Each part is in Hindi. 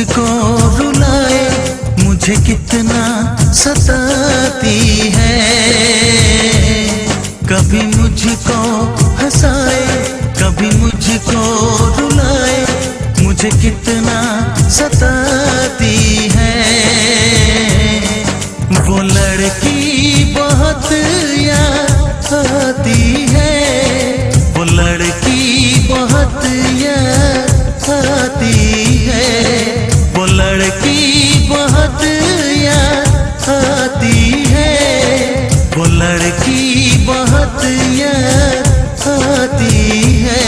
मुझको रुलाए, मुझे कितना सताती है। कभी मुझको हंसाए, कभी मुझको रुलाए, मुझे कितना सताती है। वो लड़की बहुत याद आती है, वो लड़की बहुत याद आती है, वो लड़की बहुत याद आती है, वो लड़की बहुत याद आती है।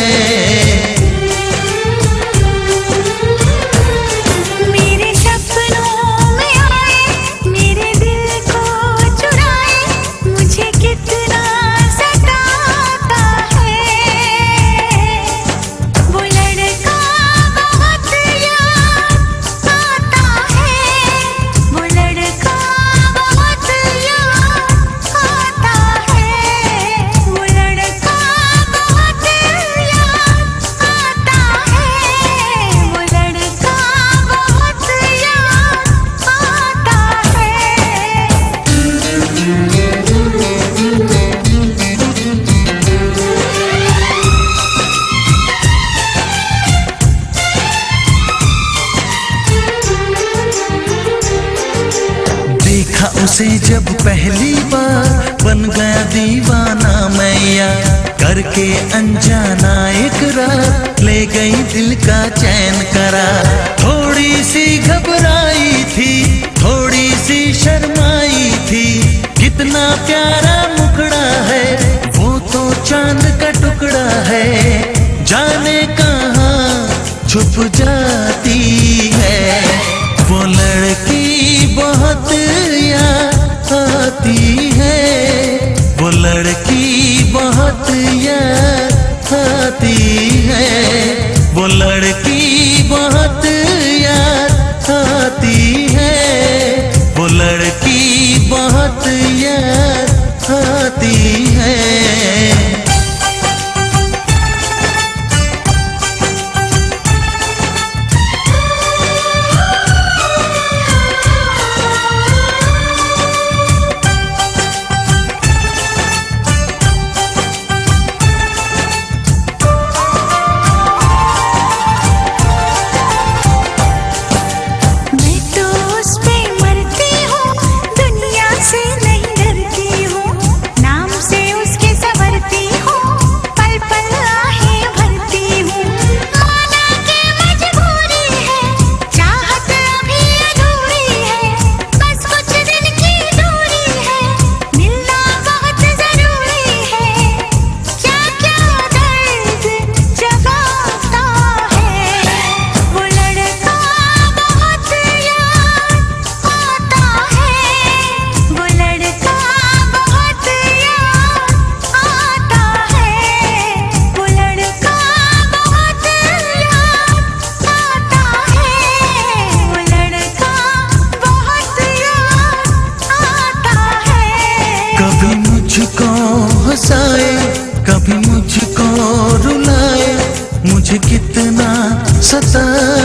उसे जब पहली बार बन गया दीवाना मैया, करके अनजाना इकरार ले गई दिल का चैन करार। थोड़ी सी घबराई थी, थोड़ी सी शर्माई थी, कितना प्यारा मुखड़ा है, वो तो चांद का टुकड़ा है, जाने कहाँ छुप जाती है। वो लड़की बहुत याद आती है, वो लड़की बहुत याद आती है, वो लड़की बहुत याद आती है, वो लड़की बहुत याद आती है। कभी मुझको रुलाए, मुझे कितना सताए।